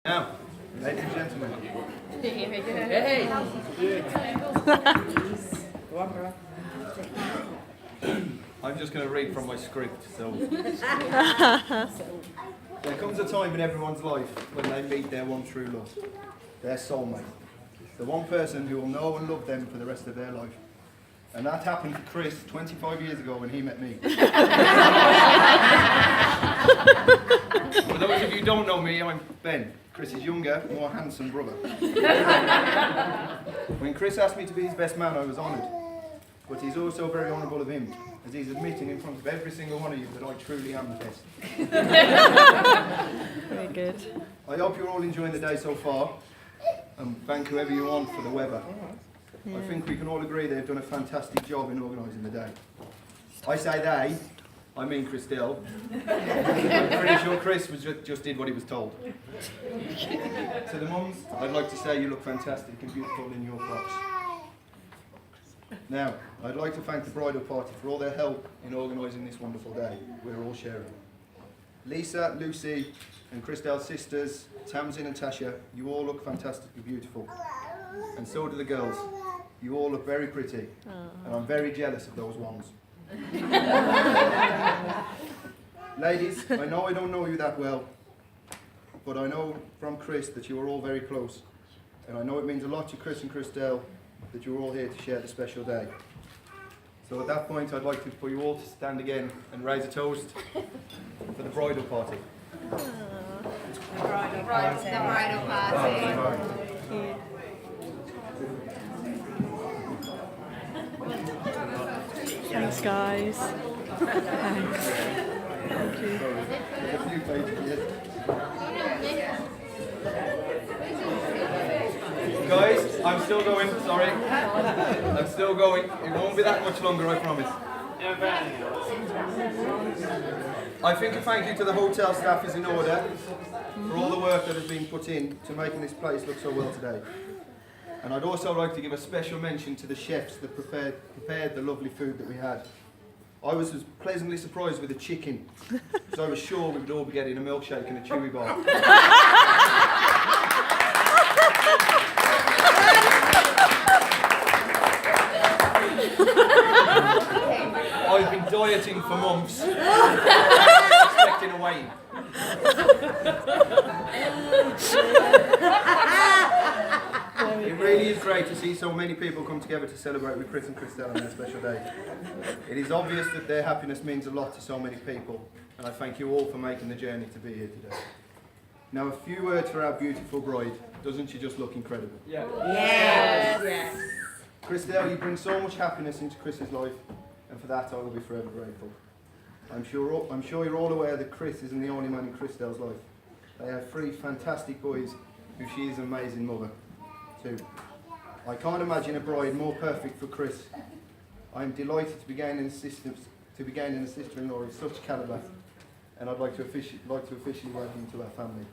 Now, ladies and gentlemen. Hey! Go on, bro. I'm just going to read from my script. So, there comes a time in everyone's life when they meet their one true love, their soulmate, the one person who will know and love them for the rest of their life. And that happened to Chris 25 years ago when he met me. For those of you who don't know me, I'm Ben, Chris's younger, more handsome brother. When Chris asked me to be his best man, I was honoured. But he's also very honourable of him, as he's admitting in front of every single one of you that I truly am the best. Very good. I hope you're all enjoying the day so far, and thank whoever you want for the weather. I think we can all agree they've done a fantastic job in organising the day. I say they, I mean Chris Dill. I'm pretty sure Chris just did what he was told. To the mums, I'd like to say you look fantastic and beautiful in your frocks. Now, I'd like to thank the bridal party for all their help in organising this wonderful day we're all sharing. Lisa, Lucy and Christelle's sisters, Tamsin and Tasha, you all look fantastically beautiful. And so do the girls. You all look very pretty, and I'm very jealous of those ones. Ladies, I know I don't know you that well, but I know from Chris that you are all very close. And I know it means a lot to Chris and Christelle that you're all here to share the special day. So at that point, I'd like for you all to stand again and raise a toast for the bridal party. The bridal party. Thanks, guys. Thanks. Thank you. There's a few pages here. Guys, I'm still going, sorry. I'm still going. It won't be that much longer, I promise. I think a thank you to the hotel staff is in order for all the work that has been put in to making this place look so well today. And I'd also like to give a special mention to the chefs that prepared the lovely food that we had. I was pleasantly surprised with the chicken, because I was sure we would all be getting a milkshake and a chewy bar. I've been dieting for months, expecting a weigh-in. It really is great to see so many people come together to celebrate with Chris and Christelle on their special day. It is obvious that their happiness means a lot to so many people, and I thank you all for making the journey to be here today. Now, a few words for our beautiful bride. Doesn't she just look incredible? Yeah. Yes. Christelle, you bring so much happiness into Chris's life, and for that I will be forever grateful. I'm sure you're all aware that Chris isn't the only man in Christelle's life. They have 3 fantastic boys who she is an amazing mother to. I can't imagine a bride more perfect for Chris. I am delighted to be gaining a sister-in-law of such calibre, and I'd like to officially welcome you to our family.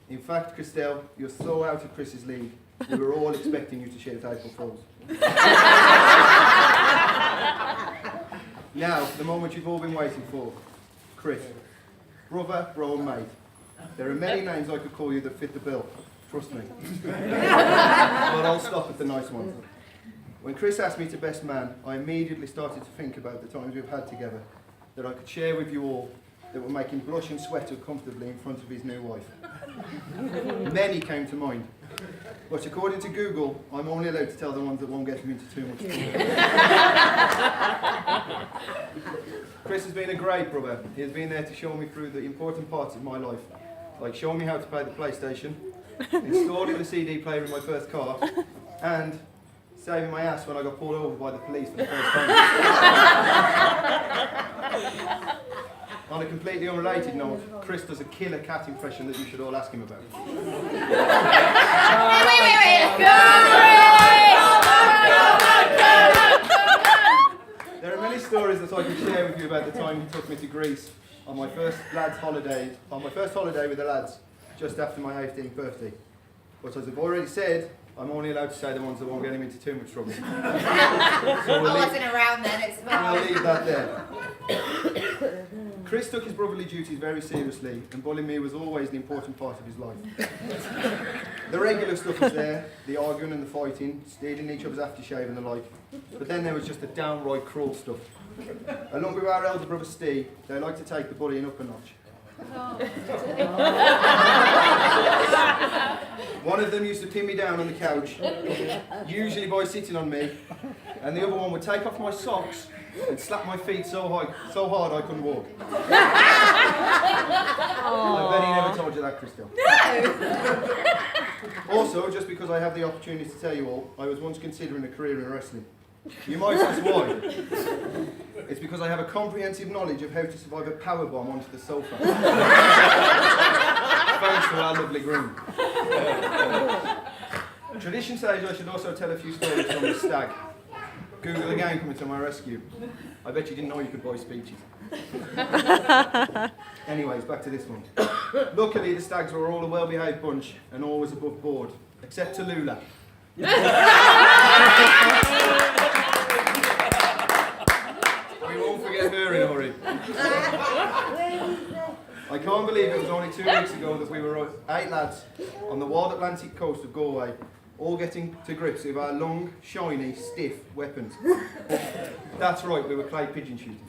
In fact, Christelle, you're so out of Chris's league. We were all expecting you to shout April Fools. Now, for the moment you've all been waiting for. Chris. Brother, bro and mate. There are many names I could call you that fit the bill. Trust me. But I'll stop at the nice ones. When Chris asked me to best man, I immediately started to think about the times we've had together that I could share with you all that would make him blush and sweat comfortably in front of his new wife. Many came to mind. But according to Google, I'm only allowed to tell the ones that won't get him into too much trouble. Chris has been a great brother. He has been there to show me through the important parts of my life, like showing me how to play the PlayStation, installing the CD player in my first car, and saving my ass when I got pulled over by the police for the first time. On a completely unrelated note, Chris does a killer cat impression that you should all ask him about. There are many stories that I can share with you about the time he took me to Greece on my first holiday with the lads, just after my 18th birthday. But as I've already said, I'm only allowed to say the ones that won't get him into too much trouble. So I wasn't around then, it's fine. We'll leave that there. Chris took his brotherly duties very seriously, and bullying me was always an important part of his life. The regular stuff was there, the arguing and the fighting, stealing each other's aftershave and the like, but then there was just the downright cruel stuff. Along with our elder brother Steve, they like to take the bullying up a notch. One of them used to pin me down on the couch, usually by sitting on me, and the other one would take off my socks and slap my feet so hard I couldn't walk. I bet he never told you that, Christel. Also, just because I have the opportunity to tell you all, I was once considering a career in wrestling. You might ask why. It's because I have a comprehensive knowledge of how to survive a powerbomb onto the sofa. Thanks to our lovely groom. Tradition says I should also tell a few stories from the stag. Google again coming to my rescue. I bet you didn't know you could buy speeches. Anyways, back to this one. Luckily, the stags were all a well-behaved bunch and always above board, except Tallulah. We won't forget her in a hurry. I can't believe it was only 2 weeks ago that we were 8 lads on the wild Atlantic coast of Galway, all getting to grips with our long, shiny, stiff weapons. That's right, we were clay pigeon shooting.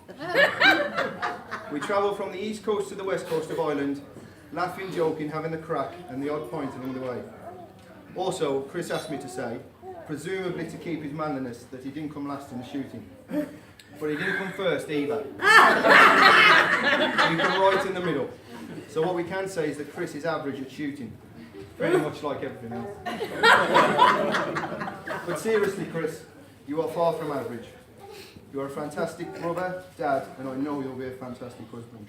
We travelled from the east coast to the west coast of Ireland, laughing, joking, having the crack and the odd pint along the way. Also, Chris asked me to say, presumably to keep his manliness, that he didn't come last in the shooting. But he didn't come first either. He come right in the middle. So what we can say is that Chris is average at shooting. Pretty much like everything else. But seriously, Chris, you are far from average. You are a fantastic brother, dad, and I know you'll be a fantastic husband.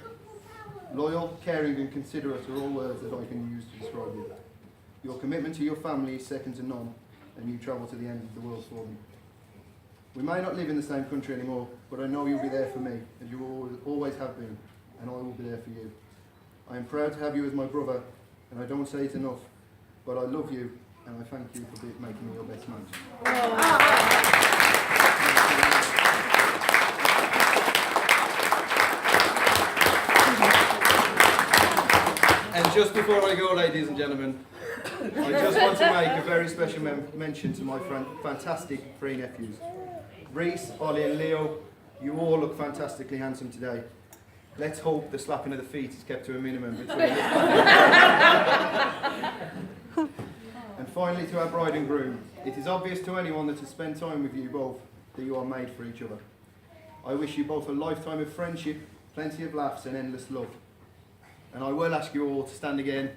Loyal, caring and considerate are all words that I can use to describe you. Your commitment to your family is second to none, and you travel to the end of the world for them. We may not live in the same country anymore, but I know you'll be there for me, and you always have been, and I will be there for you. I am proud to have you as my brother, and I don't say it enough, but I love you, and I thank you for making me your best man. And just before I go, ladies and gentlemen, I just want to make a very special mention to my fantastic 3 nephews. Reese, Ollie and Leo, you all look fantastically handsome today. Let's hope the slapping of the feet is kept to a minimum between us. And finally, to our bride and groom, it is obvious to anyone that has spent time with you both that you are made for each other. I wish you both a lifetime of friendship, plenty of laughs and endless love. And I will ask you all to stand again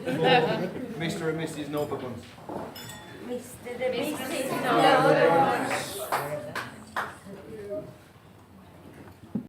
for Mr. and Mrs. Noble Buns. Mr. and Mrs.